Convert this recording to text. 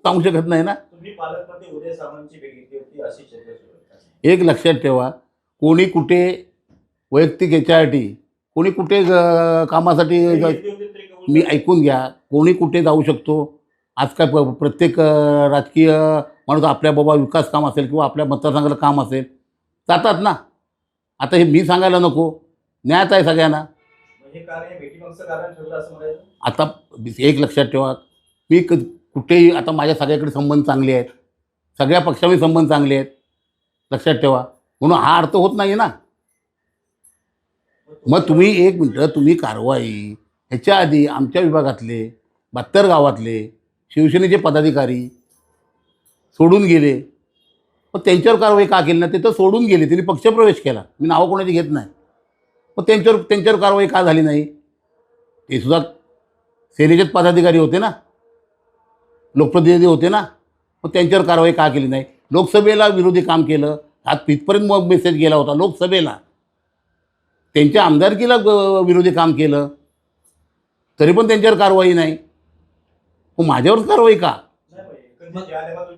सांगू शकत नाही ना. तुम्ही पालकमंत्री उदय सामंतची भेट घेतली होती अशी चर्चा सुरू आहे. एक लक्षात ठेवा, कोणी कुठे वैयक्तिक याच्यासाठी, कोणी कुठे कामासाठी भेट घेतली होती तरी कबूल मी करा. ऐकून घ्या, कोणी कुठे जाऊ शकतो. आज काय प्रत्येक राजकीय माणूस आपल्या बाबा विकास काम असेल किंवा आपल्या मतदारसंघाला काम असेल जातात ना. आता हे मी सांगायला नको, न्यायच आहे सगळ्यांना. म्हणजे कार्य भेटीमागचं कारण ठरलं असं म्हणायचं. आता एक लक्षात ठेवा, मी कुठेही आता माझ्या सगळ्याकडे संबंध चांगले आहेत, सगळ्या पक्षामध्ये संबंध चांगले आहेत, लक्षात ठेवा. म्हणून हा अर्थ होत नाही ना. मग तुम्ही एक मिनटं, तुम्ही कारवाई ह्याच्या आधी आमच्या विभागातले 72 गावातले शिवसेनेचे पदाधिकारी सोडून गेले, मग त्यांच्यावर कारवाई का केली नाही? ते तर सोडून गेले, त्यांनी पक्षप्रवेश केला, मी नावं कोणाची घेत नाही. मग त्यांच्यावर कारवाई का झाली नाही? ते सुद्धा सेनेचेच पदाधिकारी होते ना, लोकप्रतिनिधी होते ना. मग त्यांच्यावर कारवाई का केली नाही? लोकसभेला विरोधी काम केलं, आज इथपर्यंत मग मेसेज गेला होता लोकसभेला, त्यांच्या आमदारकीला विरोधी काम केलं, तरी पण त्यांच्यावर कारवाई नाही. मग माझ्यावरच कारवाई का? नाही, एकंदरीत ज्या लेवलवर